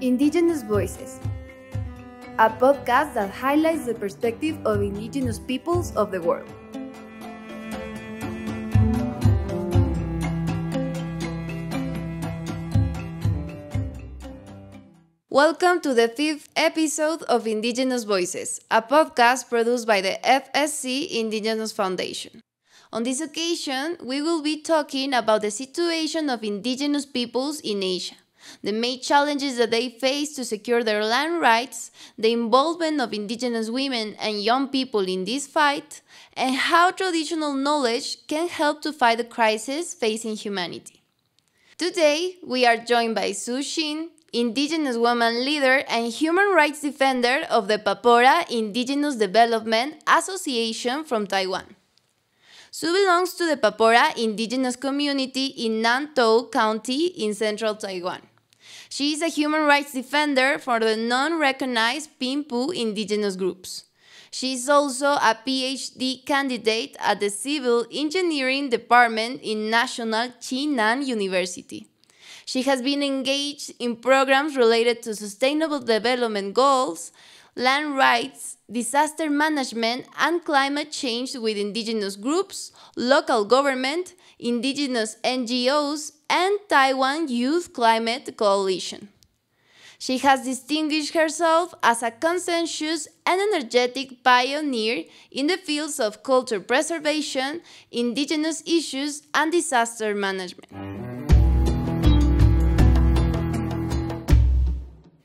Indigenous Voices, a podcast that highlights the perspective of indigenous peoples of the world. Welcome to the 5th episode of Indigenous Voices, a podcast produced by the FSC Indigenous Foundation. On this occasion, we will be talking about the situation of indigenous peoples in Asia, the main challenges that they face to secure their land rights, the involvement of indigenous women and young people in this fight, and how traditional knowledge can help to fight the crisis facing humanity. Today, we are joined by Su Hsin, Indigenous woman leader and human rights defender of the Papora Indigenous Development Association from Taiwan. Su belongs to the Papora indigenous community in Nam To County in central Taiwan. She is a human rights defender for the non-recognized Pimpu indigenous groups. She is also a PhD candidate at the Civil Engineering Department in National Chinan University. She has been engaged in programs related to sustainable development goals, land rights, disaster management, and climate change with indigenous groups, local government, indigenous NGOs, and Taiwan Youth Climate Coalition. She has distinguished herself as a conscientious and energetic pioneer in the fields of culture preservation, indigenous issues, and disaster management.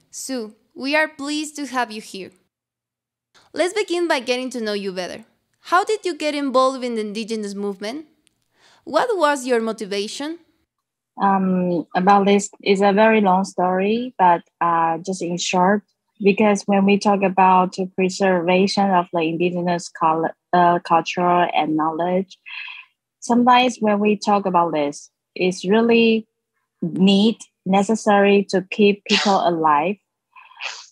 Su, we are pleased to have you here. Let's begin by getting to know you better. How did you get involved in the indigenous movement? What was your motivation? About this is a very long story, but just in short, because when we talk about the preservation of the indigenous culture and knowledge, sometimes when we talk about this, it's really necessary to keep people alive.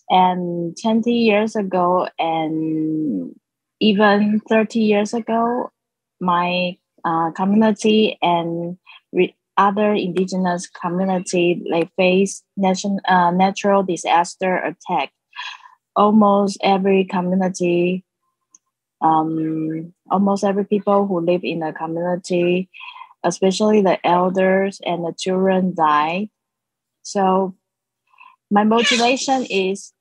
And 20 years ago and even 30 years ago, my community and other indigenous community, they face natural disaster attack. Almost every community, almost every people who live in the community, especially the elders and the children, died. So my motivation is,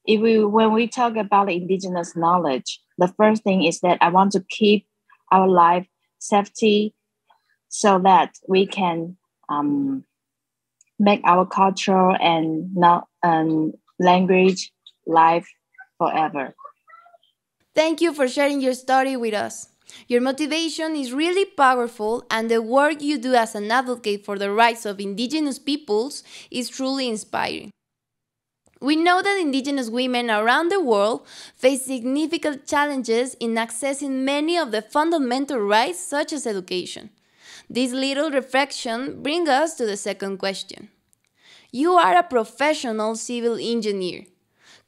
when we talk about indigenous knowledge, the first thing is that I want to keep our life safety so that we can make our culture and language live forever. Thank you for sharing your story with us. Your motivation is really powerful, and the work you do as an advocate for the rights of indigenous peoples is truly inspiring. We know that indigenous women around the world face significant challenges in accessing many of the fundamental rights such as education. This little reflection brings us to the second question. You are a professional civil engineer.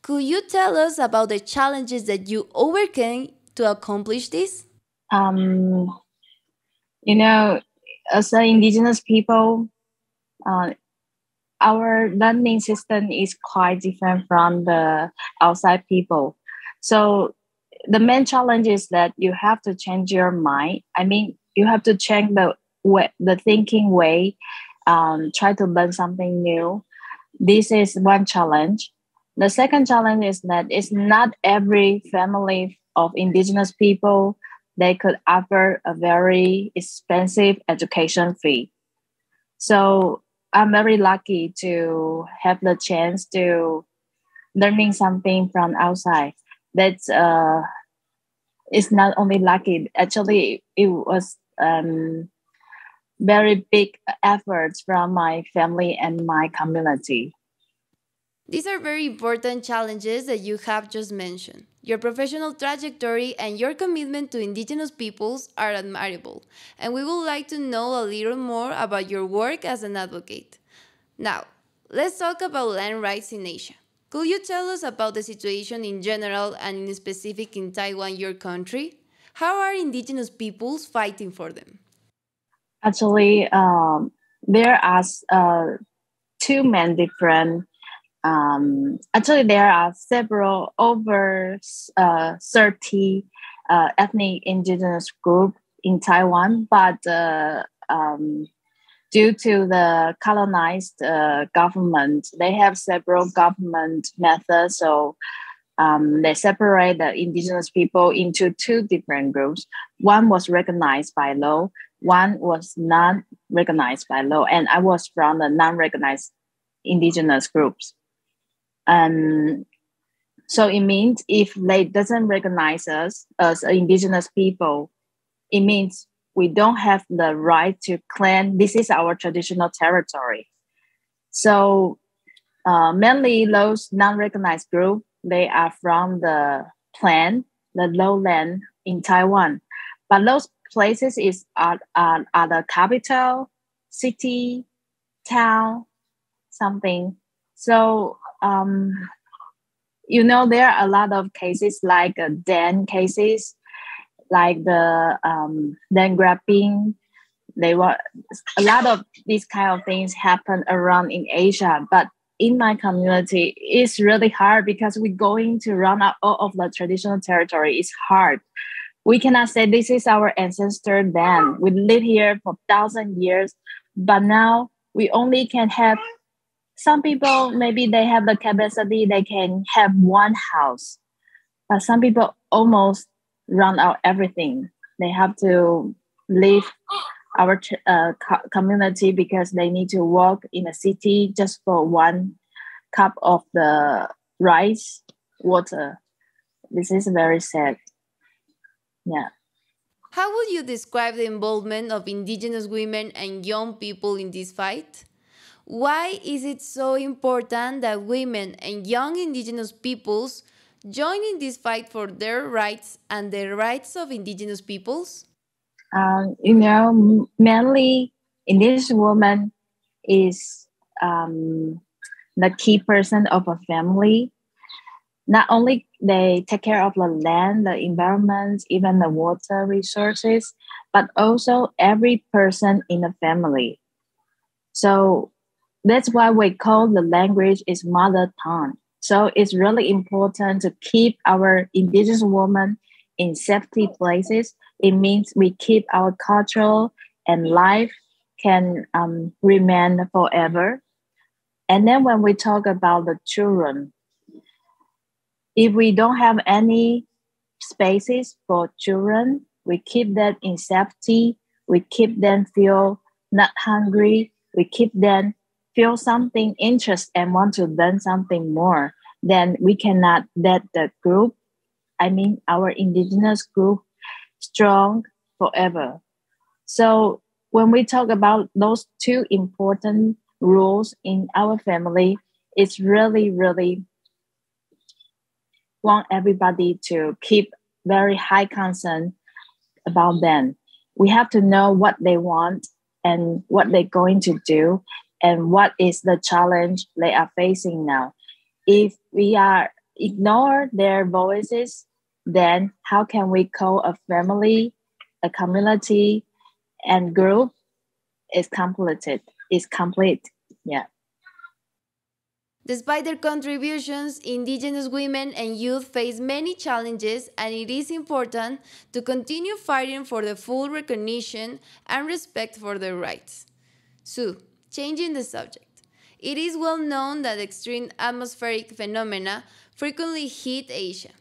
Could you tell us about the challenges that you overcame to accomplish this? As an indigenous people, our learning system is quite different from the outside people. So the main challenge is that you have to change your mind. I mean, you have to change the thinking way, try to learn something new. This is one challenge. The second challenge is that it's not every family of indigenous people they could offer a very expensive education fee. So I'm very lucky to have the chance to learning something from outside. That's it's not only lucky. Actually, it was very big efforts from my family and my community. These are very important challenges that you have just mentioned. Your professional trajectory and your commitment to indigenous peoples are admirable, and we would like to know a little more about your work as an advocate. Now, let's talk about land rights in Asia. Could you tell us about the situation in general and in specific in Taiwan, your country? How are indigenous peoples fighting for them? Actually, there are two main different Actually, there are several over 30 ethnic indigenous groups in Taiwan, but due to the colonized government, they have several government methods. So they separate the indigenous people into two different groups. One was recognized by law, one was not recognized by law, and I was from the non-recognized indigenous groups. And so it means if they doesn't recognize us as indigenous people, it means we don't have the right to claim this is our traditional territory. So mainly those non-recognized groups, they are from the plain, the lowland in Taiwan. But those places are the capital, city, town, something. So there are a lot of cases like den cases, like the den grabbing. They were a lot of these kind of things happen around in Asia, but in my community, it's really hard because we're going to run out all of the traditional territory. It's hard. We cannot say this is our ancestor then. We live here for 1,000 years, but now we only can have some people, maybe they have the capacity, they can have one house. But some people almost run out everything. They have to leave our community because they need to work in a city just for one cup of the rice, water. This is very sad. Yeah. How would you describe the involvement of indigenous women and young people in this fight? Why is it so important that women and young indigenous peoples join in this fight for their rights and the rights of indigenous peoples? Mainly indigenous woman is the key person of a family. Not only they take care of the land, the environment, even the water resources, but also every person in the family. So that's why we call the language is mother tongue. So it's really important to keep our indigenous women in safety places. It means we keep our culture and life can remain forever. And then when we talk about the children, if we don't have any spaces for children, we keep them in safety. We keep them feel not hungry. We keep them feel something interest and want to learn something more. Then we cannot let the group, our indigenous group, strong forever. So when we talk about those two important rules in our family, it's really, really want everybody to keep very high concern about them. We have to know what they want and what they're going to do and what is the challenge they are facing now. If we are ignore their voices, then how can we call a family, a community, and group is completed? Is complete? Yeah. Despite their contributions, indigenous women and youth face many challenges, and it is important to continue fighting for the full recognition and respect for their rights. Su, changing the subject. It is well known that extreme atmospheric phenomena frequently hit Asia.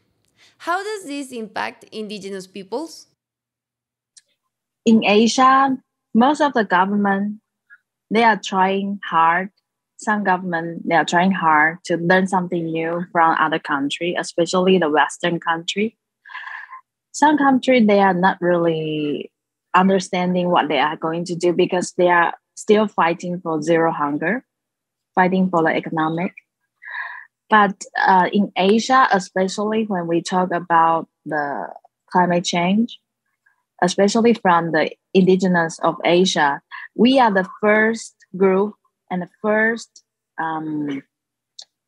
How does this impact indigenous peoples? In Asia, most of the government, they are trying hard. Some government, they are trying hard to learn something new from other country, especially the Western country. Some country, they are not really understanding what they are going to do because they are still fighting for zero hunger, fighting for the economic. But in Asia, especially when we talk about the climate change, especially from the indigenous of Asia, we are the first group and the first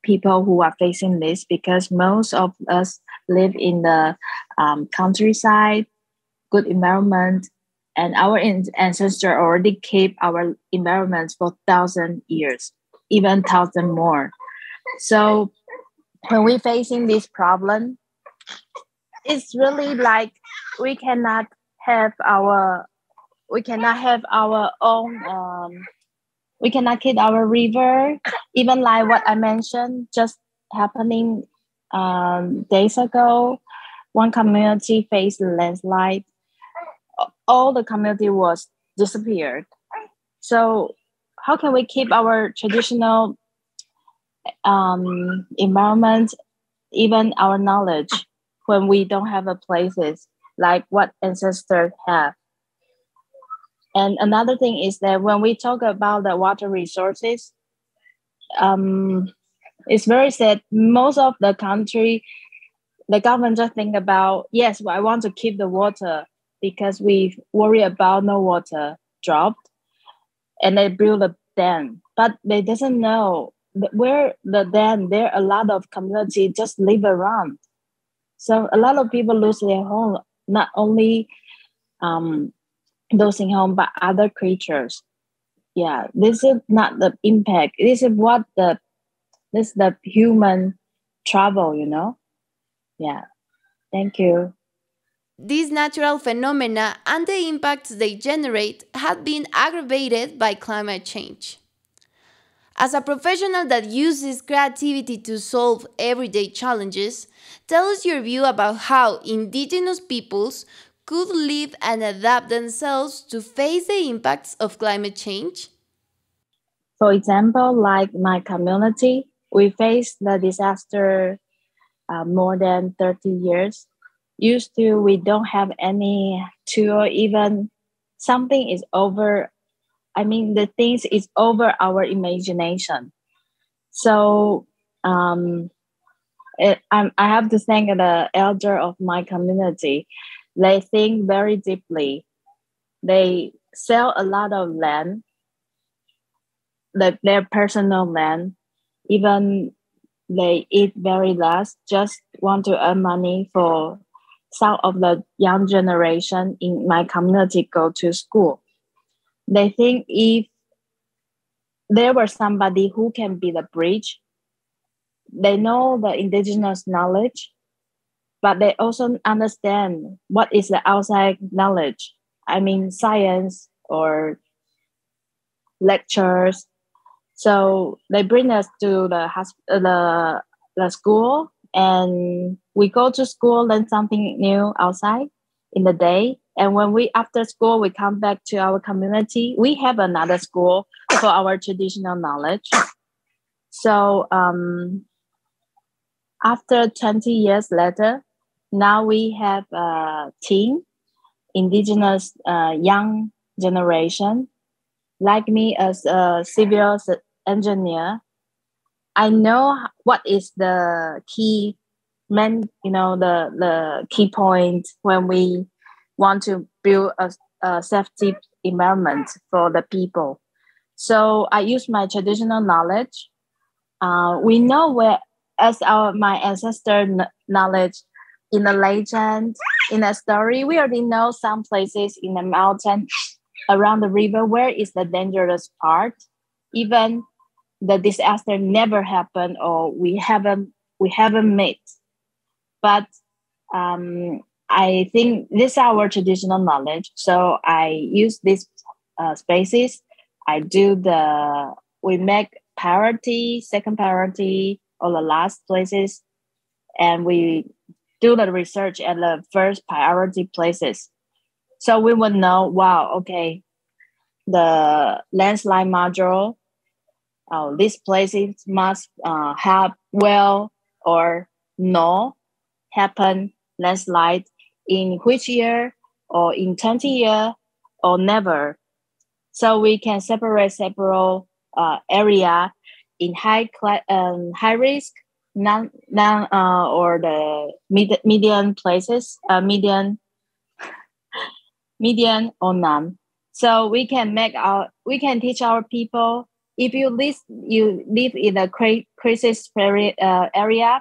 people who are facing this because most of us live in the countryside, good environment, and our ancestors already keep our environments for 1,000 years, even 1,000 more. So when we're facing this problem, it's really like we cannot have our own we cannot keep our river, even like what I mentioned just happening days ago. One community faced landslide, all the community was disappeared. So how can we keep our traditional environment, even our knowledge, when we don't have a places like what ancestors have? And another thing is that when we talk about the water resources, it's very sad. Most of the country, the government just think about, yes, well, I want to keep the water because we worry about no water dropped, and they build a dam. But they doesn't know where the dam, there are a lot of community just live around. So a lot of people lose their home, not only losing home, but other creatures. Yeah, this is not the impact. This is the human trouble, you know? Yeah. Thank you. These natural phenomena and the impacts they generate have been aggravated by climate change. As a professional that uses creativity to solve everyday challenges, tell us your view about how indigenous peoples could live and adapt themselves to face the impacts of climate change. For example, like my community, we faced the disaster more than 30 years. Used to, we don't have any tool, even something is over. I mean, the things is over our imagination. So I have to thank the elder of my community. They think very deeply. They sell a lot of land, their personal land. Even they eat very less, just want to earn money for some of the young generation in my community go to school. They think if there was somebody who can be the bridge, they know the indigenous knowledge, but they also understand what is the outside knowledge. I mean, science or lectures. So they bring us to the school, and we go to school, learn something new outside in the day. And when we after school we come back to our community, we have another school for our traditional knowledge. So after 20 years later, now we have a team, indigenous young generation. Like me as a civil engineer, I know what is the key the key point when we want to build a safety environment for the people. So I use my traditional knowledge. We know where, as my ancestor knowledge, in a legend, in a story, we already know some places in the mountain around the river where is the dangerous part. Even the disaster never happened, or we haven't met. But I think this is our traditional knowledge. So I use these spaces. We make priority, second priority, or the last places, and we do the research at the first priority places. So we would know, wow, okay, the landslide module, these places must have well or no happen landslide in which year, or in 20 years, or never. So we can separate several area in high risk, none or the median places, median or none. So we can teach our people, if you live in a crisis area,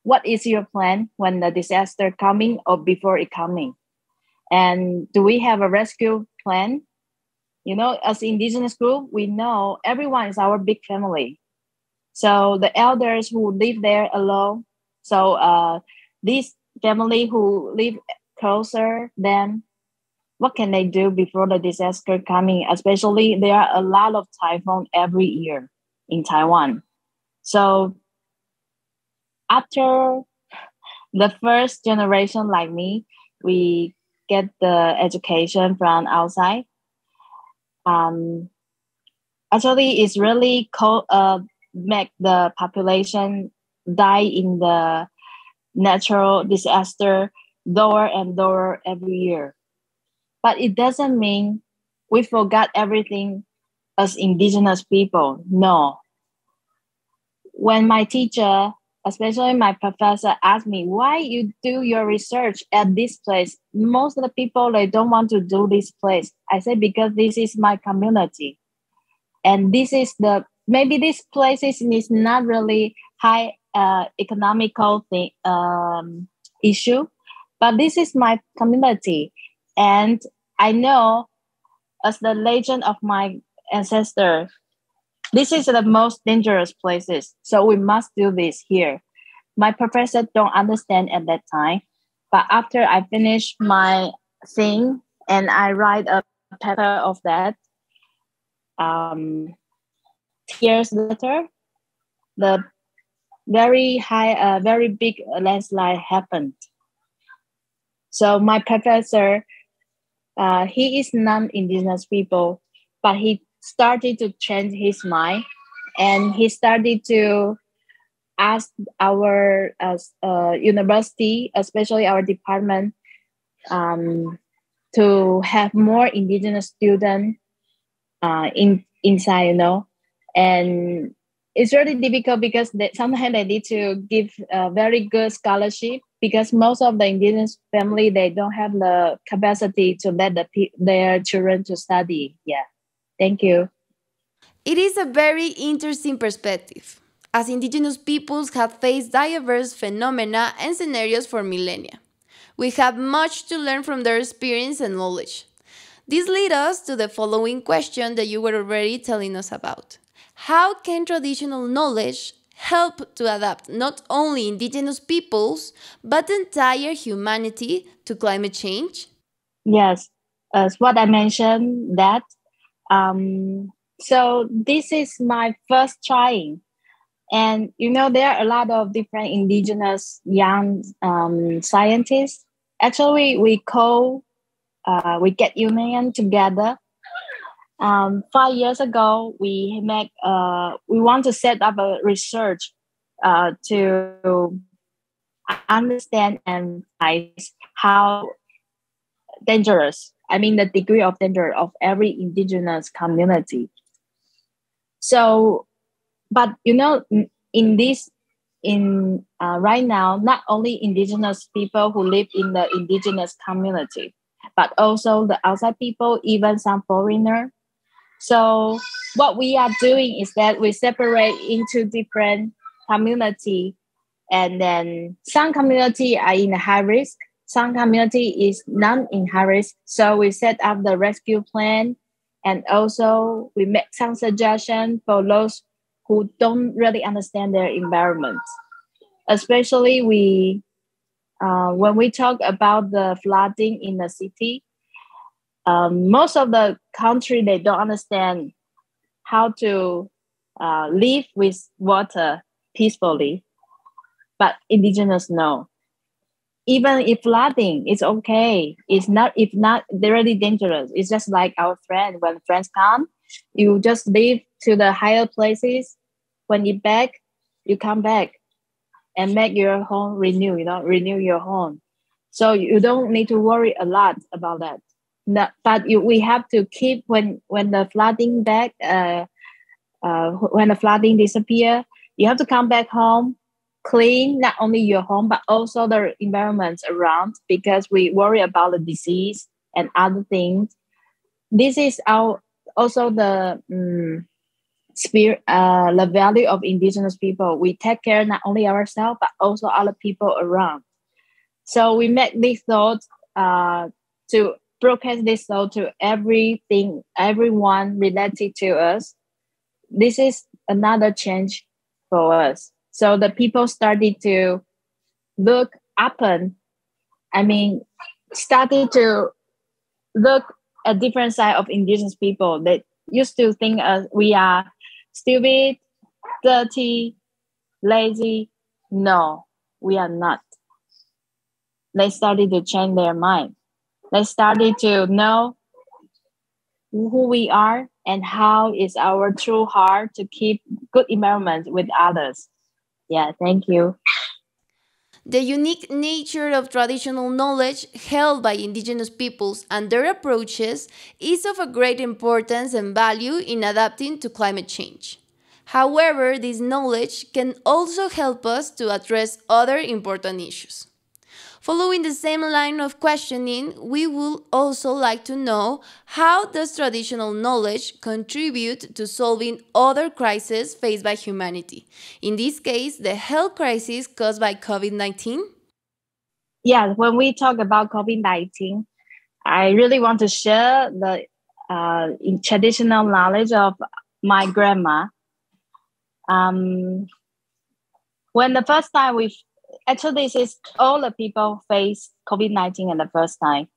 what is your plan when the disaster coming or before it coming? And do we have a rescue plan? As indigenous group, we know everyone is our big family. So the elders who live there alone, so this family who live closer, then what can they do before the disaster coming? Especially there are a lot of typhoon every year in Taiwan. So after the first generation like me, we get the education from outside. Actually, it's really make the population die in the natural disaster lower and lower every year. But it doesn't mean we forgot everything as indigenous people. No. When my teacher, especially my professor, asked me why you do your research at this place, most of the people, they don't want to do this place. I said, because this is my community. And this is maybe this place is not really high economical issue, but this is my community. And I know, as the legend of my ancestor, this is the most dangerous places. So we must do this here. My professor don't understand at that time. But after I finish my thing and I write a paper of that, 10 years later, the very big landslide happened. So my professor, he is non-indigenous people, but he started to change his mind, and he started to ask our university, especially our department, to have more indigenous students inside, and it's really difficult because sometimes they need to give a very good scholarship, because most of the indigenous family, they don't have the capacity to let their children to study. Yeah. Thank you. It is a very interesting perspective, as indigenous peoples have faced diverse phenomena and scenarios for millennia. We have much to learn from their experience and knowledge. This leads us to the following question that you were already telling us about. How can traditional knowledge help to adapt not only indigenous peoples, but the entire humanity to climate change? Yes, as what I mentioned that. So this is my first trying. And, there are a lot of different indigenous young scientists. Actually, we get union together. 5 years ago, we want to set up a research to understand and how dangerous, the degree of danger of every indigenous community. So, but right now, not only indigenous people who live in the indigenous community, but also the outside people, even some foreigner. So what we are doing is that we separate into different community, and then some community are in high risk, some community is not in high risk. So we set up the rescue plan, and also we make some suggestions for those who don't really understand their environment. Especially when we talk about the flooding in the city, most of the country, they don't understand how to live with water peacefully, but indigenous know. Even if flooding, it's okay. It's not really dangerous. It's just like our friend. When friends come, you just leave to the higher places. When you back, you come back and make your home renew your home. So you don't need to worry a lot about that. No, but we have to keep when the flooding when the flooding disappear, you have to come back home, clean not only your home but also the environments around, because we worry about the disease and other things. This is also the spirit, the value of indigenous people. We take care not only ourselves but also other people around. So we make this thought to broadcast this thought to everyone related to us. This is another change for us. So the people started to look upon, started to look at different side of indigenous people. They used to think we are stupid, dirty, lazy. No, we are not. They started to change their mind. They started to know who we are and how is our true heart to keep good environment with others. Yeah, thank you. The unique nature of traditional knowledge held by indigenous peoples and their approaches is of a great importance and value in adapting to climate change. However, this knowledge can also help us to address other important issues. Following the same line of questioning, we would also like to know how does traditional knowledge contribute to solving other crises faced by humanity? In this case, the health crisis caused by COVID-19? Yeah, when we talk about COVID-19, I really want to share the traditional knowledge of my grandma. When the first time actually this is all the people face COVID-19 in the first time.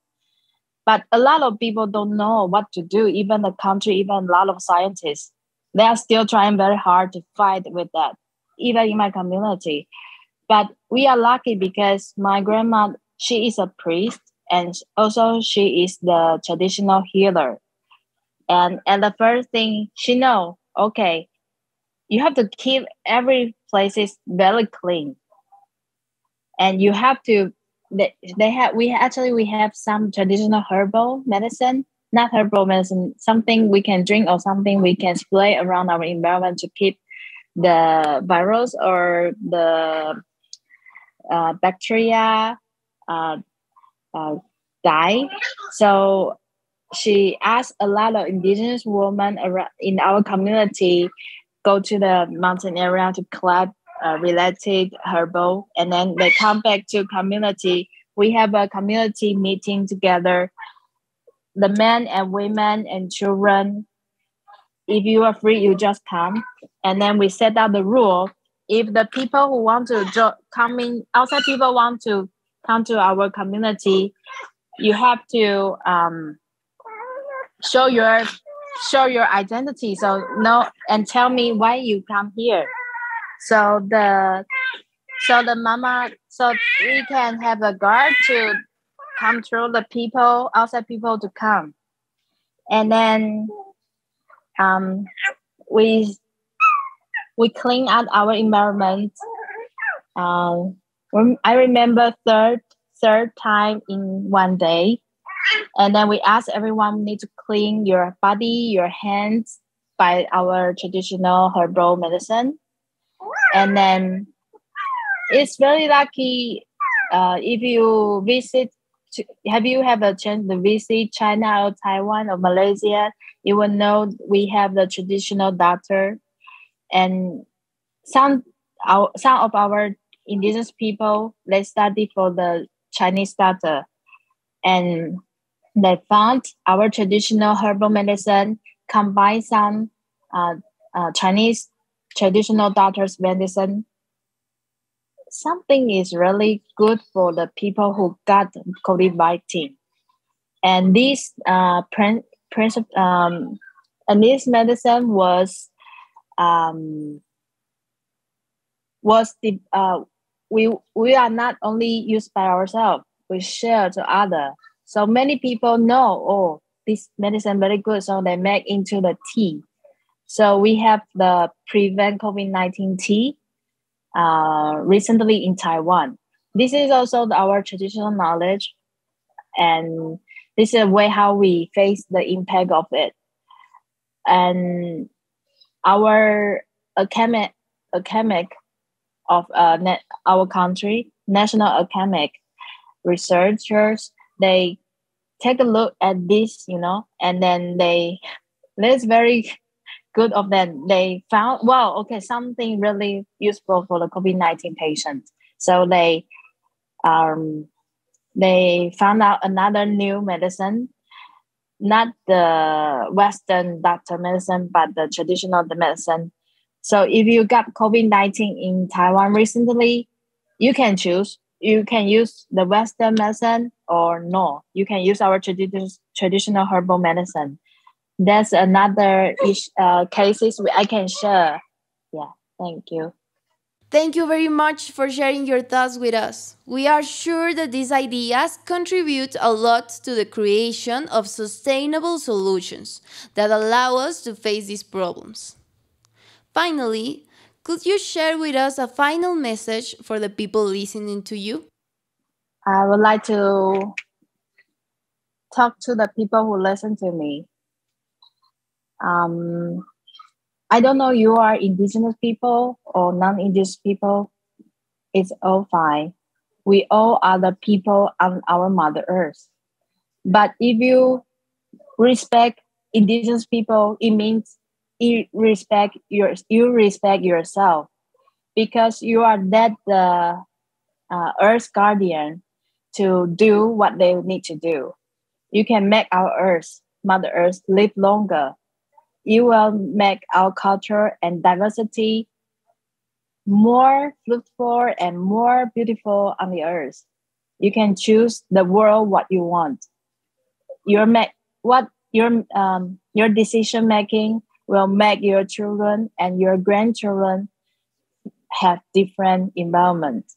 But a lot of people don't know what to do, even the country, even a lot of scientists. They are still trying very hard to fight with that, even in my community. But we are lucky because my grandma, she is a priest and also she is the traditional healer. And the first thing she know, okay, you have to keep every place is very clean. And you have to, we have some traditional herbal medicine, not herbal medicine, something we can drink or something we can spray around our environment to keep the virus or the bacteria die. So she asked a lot of indigenous women around in our community go to the mountain area to collect related herbal, and then they come back to community. We have a community meeting together, the men and women and children. If you are free, you just come, and then we set out the rule. If the people who want to outside people want to come to our community, you have to show your identity. So and tell me why you come here. So the mama, so we can have a guard to come through the people, outside people to come. And then we clean out our environment. I remember third time in one day. And then we ask everyone need to clean your body, your hands by our traditional herbal medicine. And then it's very lucky if you visit, have you have a chance to visit China or Taiwan or Malaysia, you will know we have the traditional doctor. And some of our indigenous people, they study for the Chinese doctor. And they found our traditional herbal medicine combine some Chinese traditional doctor's medicine. Something is really good for the people who got COVID-19. And this and this medicine was we are not only used by ourselves, we share to others. So many people know, this medicine very good, so they make into the tea. So we have the prevent COVID-19 tea recently in Taiwan. This is also our traditional knowledge, and this is a way how we face the impact of it. And our academic of our country, national academic researchers, they take a look at this, and then that's very good of them. They found, something really useful for the COVID-19 patients. So they found out another new medicine, not the Western doctor medicine, but the traditional medicine, So if you got COVID-19 in Taiwan recently, you can choose. You can use the Western medicine or no. You can use our traditional herbal medicine. That's another cases I can share. Yeah, thank you. Thank you very much for sharing your thoughts with us. We are sure that these ideas contribute a lot to the creation of sustainable solutions that allow us to face these problems. Finally, could you share with us a final message for the people listening to you? I would like to talk to the people who listen to me. I don't know you are indigenous people or non-indigenous people. It's all fine. We all are the people on our Mother Earth. But if you respect indigenous people, it means you respect yourself, because you are the Earth guardian to do what they need to do. You can make our Earth, Mother Earth, live longer. You will make our culture and diversity more fruitful and more beautiful on the earth. You can choose the world what you want. Your decision making will make your children and your grandchildren have different environment.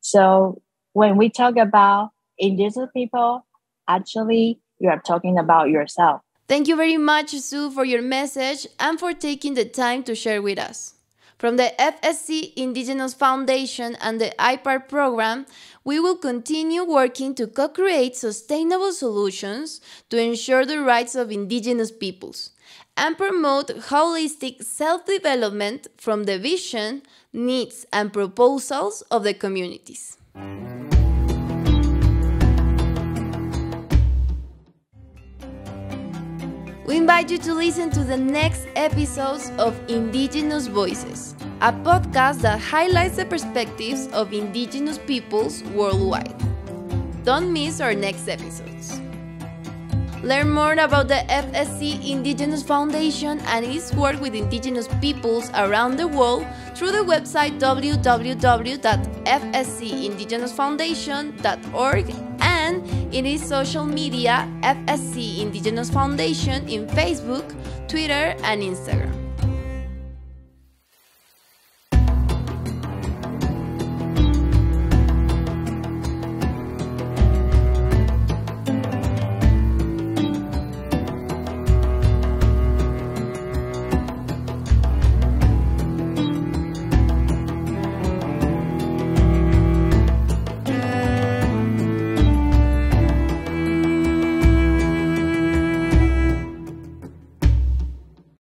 So when we talk about indigenous people, actually you are talking about yourself. Thank you very much, Su, for your message and for taking the time to share with us. From the FSC Indigenous Foundation and the IPAR program, we will continue working to co-create sustainable solutions to ensure the rights of indigenous peoples and promote holistic self-development from the vision, needs, and proposals of the communities. We invite you to listen to the next episodes of Indigenous Voices, a podcast that highlights the perspectives of indigenous peoples worldwide. Don't miss our next episodes. Learn more about the FSC Indigenous Foundation and its work with indigenous peoples around the world through the website www.fscindigenousfoundation.org and in its social media FSC Indigenous Foundation in Facebook, Twitter, and Instagram.